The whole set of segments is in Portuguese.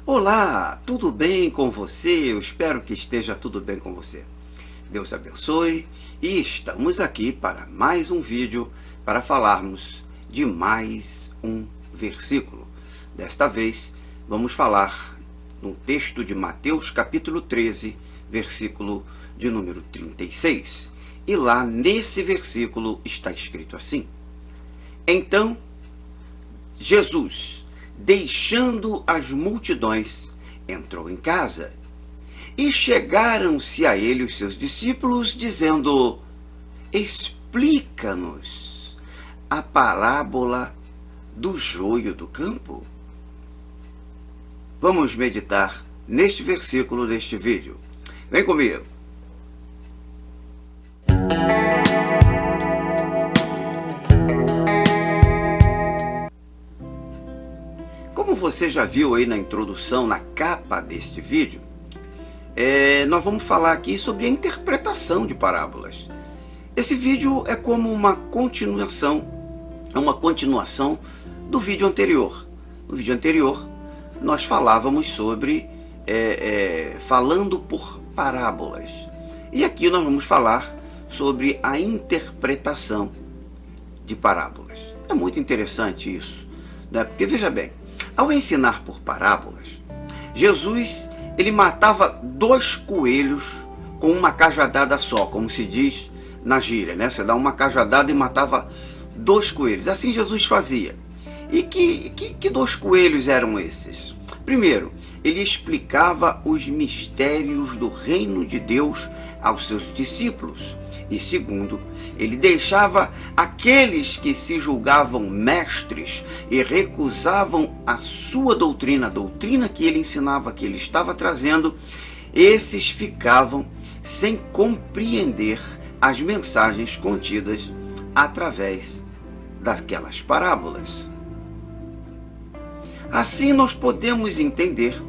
Olá, tudo bem com você? Eu espero que esteja tudo bem com você. Deus abençoe e estamos aqui para mais um vídeo para falarmos de mais um versículo. Desta vez vamos falar no texto de Mateus capítulo 13, versículo de número 36. E lá nesse versículo está escrito assim: Então Jesus, deixando as multidões, entrou em casa. E chegaram-se a ele os seus discípulos, dizendo: Explica-nos a parábola do joio do campo. Vamos meditar neste versículo deste vídeo. Vem comigo. Como você já viu aí na introdução, na capa deste vídeo, nós vamos falar aqui sobre a interpretação de parábolas. Esse vídeo é como uma continuação do vídeo anterior. No vídeo anterior, nós falávamos sobre falando por parábolas. E aqui nós vamos falar sobre a interpretação de parábolas. É muito interessante isso, né? Porque veja bem, ao ensinar por parábolas, Jesus ele matava 2 coelhos com uma cajadada só, como se diz na gíria, né? Você dá uma cajadada e matava 2 coelhos. Assim Jesus fazia. E que 2 coelhos eram esses? Primeiro, ele explicava os mistérios do reino de Deus aos seus discípulos. E segundo, ele deixava aqueles que se julgavam mestres e recusavam a sua doutrina, a doutrina que ele ensinava, que ele estava trazendo, esses ficavam sem compreender as mensagens contidas através daquelas parábolas. Assim nós podemos entender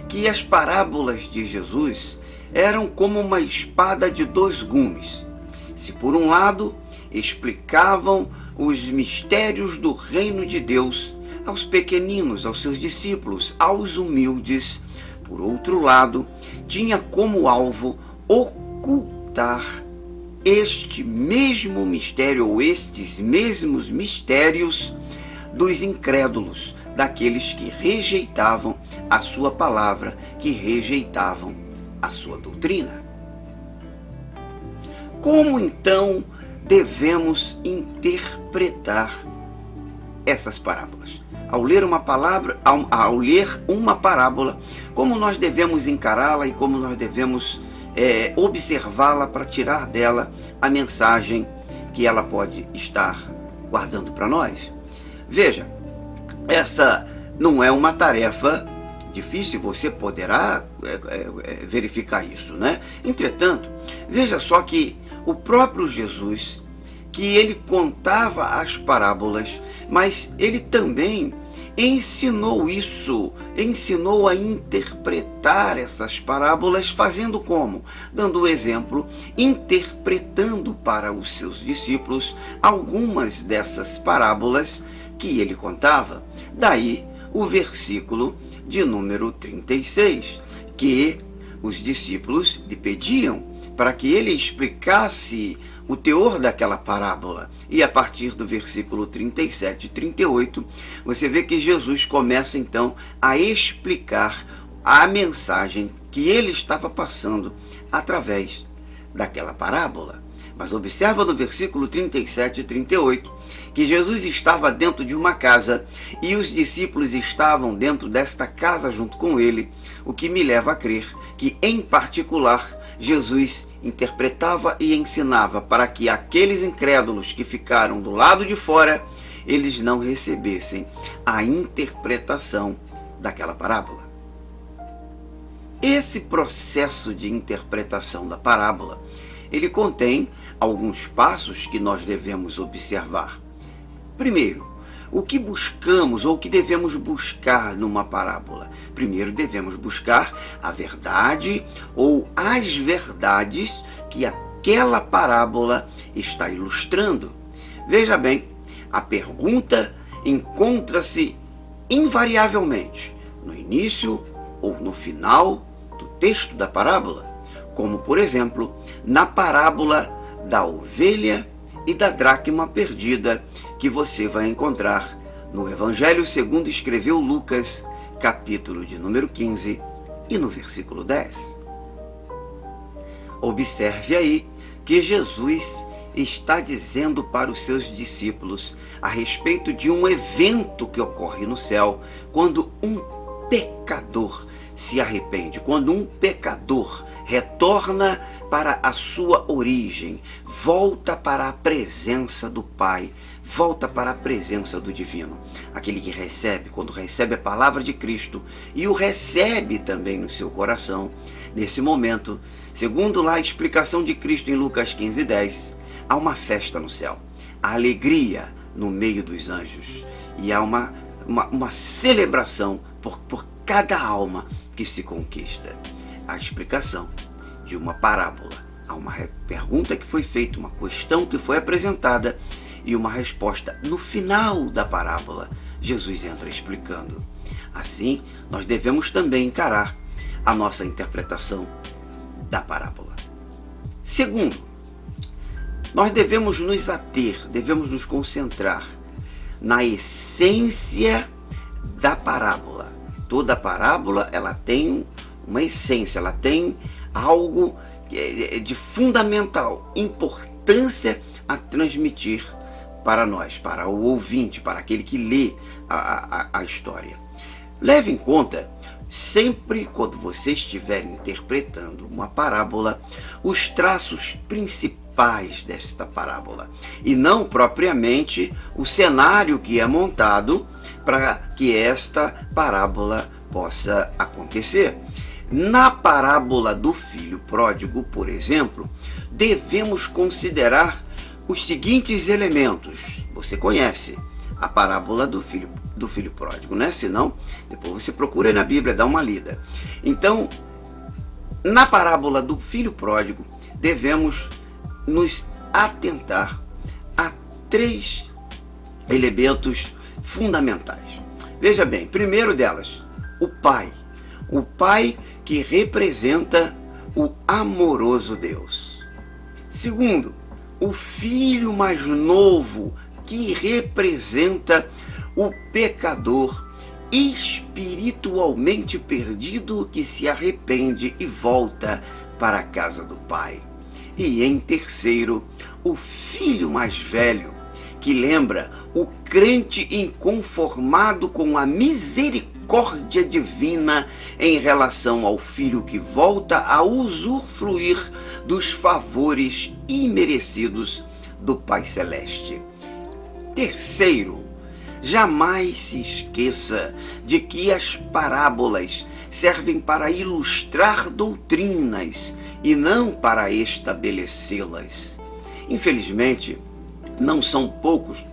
que as parábolas de Jesus eram como uma espada de 2 gumes. Se por um lado explicavam os mistérios do reino de Deus aos pequeninos, aos seus discípulos, aos humildes, por outro lado, tinha como alvo ocultar este mesmo mistério ou estes mesmos mistérios dos incrédulos, daqueles que rejeitavam a sua palavra, que rejeitavam a sua doutrina. Como então devemos interpretar essas parábolas? Ao ler uma parábola, como nós devemos encará-la e como nós devemos observá-la para tirar dela a mensagem que ela pode estar guardando para nós? Veja, essa não é uma tarefa difícil, você poderá verificar isso, né? Entretanto, veja só que o próprio Jesus, que ele contava as parábolas, mas ele também ensinou a interpretar essas parábolas, fazendo como? Dando o exemplo, interpretando para os seus discípulos algumas dessas parábolas que ele contava. Daí o versículo de número 36, que os discípulos lhe pediam para que ele explicasse o teor daquela parábola. E a partir do versículo 37 e 38, você vê que Jesus começa então a explicar a mensagem que ele estava passando através daquela parábola. Mas observa no versículo 37 e 38 que Jesus estava dentro de uma casa e os discípulos estavam dentro desta casa junto com ele, o que me leva a crer que, em particular, Jesus interpretava e ensinava para que aqueles incrédulos que ficaram do lado de fora, eles não recebessem a interpretação daquela parábola. Esse processo de interpretação da parábola, ele contém alguns passos que nós devemos observar. Primeiro, o que buscamos ou o que devemos buscar numa parábola? Primeiro devemos buscar a verdade ou as verdades que aquela parábola está ilustrando. Veja bem, a pergunta encontra-se invariavelmente no início, ou no final do texto da parábola, como, por exemplo, na parábola da ovelha e da dracma perdida, que você vai encontrar no Evangelho segundo escreveu Lucas, capítulo de número 15 e no versículo 10. Observe aí que Jesus está dizendo para os seus discípulos a respeito de um evento que ocorre no céu quando um pecador se arrepende, quando um pecador retorna para a sua origem, volta para a presença do Pai, volta para a presença do Divino. Aquele que recebe, quando recebe a palavra de Cristo e o recebe também no seu coração, nesse momento, segundo lá a explicação de Cristo em Lucas 15:10, há uma festa no céu, há alegria no meio dos anjos e há uma celebração por cada alma que se conquista. A explicação de uma parábola, há uma pergunta que foi feita, uma questão que foi apresentada e uma resposta no final da parábola. Jesus entra explicando. Assim, nós devemos também encarar a nossa interpretação da parábola. Segundo, nós devemos nos ater, devemos nos concentrar na essência da parábola. Toda parábola, ela tem uma essência, ela tem algo de fundamental importância a transmitir para nós, para o ouvinte, para aquele que lê a história. Leve em conta, sempre quando você estiver interpretando uma parábola, os traços principais desta parábola, e não propriamente o cenário que é montado para que esta parábola possa acontecer. Na parábola do filho pródigo, por exemplo, devemos considerar os seguintes elementos. Você conhece a parábola do filho pródigo, né? Se não, depois você procura na Bíblia, dá uma lida. Então, na parábola do filho pródigo, devemos nos atentar a 3 elementos fundamentais. Veja bem, primeiro delas, o pai. O pai que representa o amoroso Deus. Segundo, o filho mais novo, que representa o pecador espiritualmente perdido que se arrepende e volta para a casa do Pai. E em terceiro, o filho mais velho, que lembra o crente inconformado com a misericórdia divina em relação ao filho que volta a usufruir dos favores imerecidos do Pai Celeste. Terceiro, jamais se esqueça de que as parábolas servem para ilustrar doutrinas e não para estabelecê-las. Infelizmente, não são poucos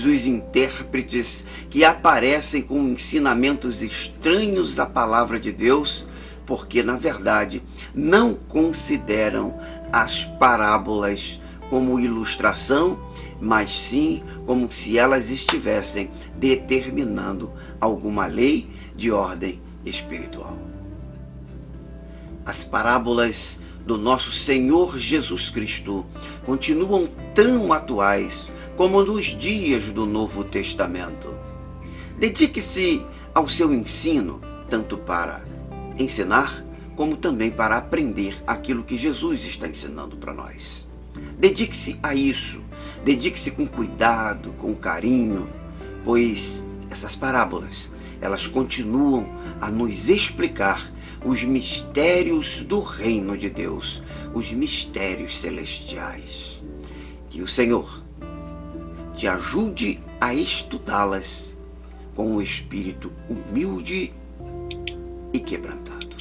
os intérpretes que aparecem com ensinamentos estranhos à palavra de Deus, porque, na verdade, não consideram as parábolas como ilustração, mas sim como se elas estivessem determinando alguma lei de ordem espiritual. As parábolas do nosso Senhor Jesus Cristo continuam tão atuais como nos dias do Novo Testamento. Dedique-se ao seu ensino, tanto para ensinar, como também para aprender aquilo que Jesus está ensinando para nós. Dedique-se a isso, dedique-se com cuidado, com carinho, pois essas parábolas, elas continuam a nos explicar os mistérios do reino de Deus, os mistérios celestiais. Que o Senhor te ajude a estudá-las com um espírito humilde e quebrantado.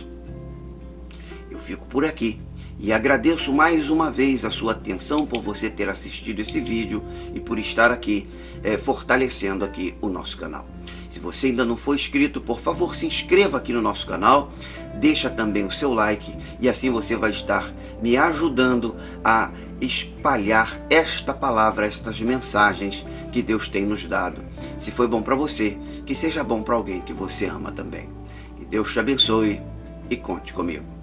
Eu fico por aqui e agradeço mais uma vez a sua atenção por você ter assistido esse vídeo e por estar aqui fortalecendo aqui o nosso canal. Se você ainda não for inscrito, por favor, se inscreva aqui no nosso canal, deixa também o seu like e assim você vai estar me ajudando a espalhar esta palavra, estas mensagens que Deus tem nos dado. Se foi bom para você, que seja bom para alguém que você ama também. Que Deus te abençoe e conte comigo.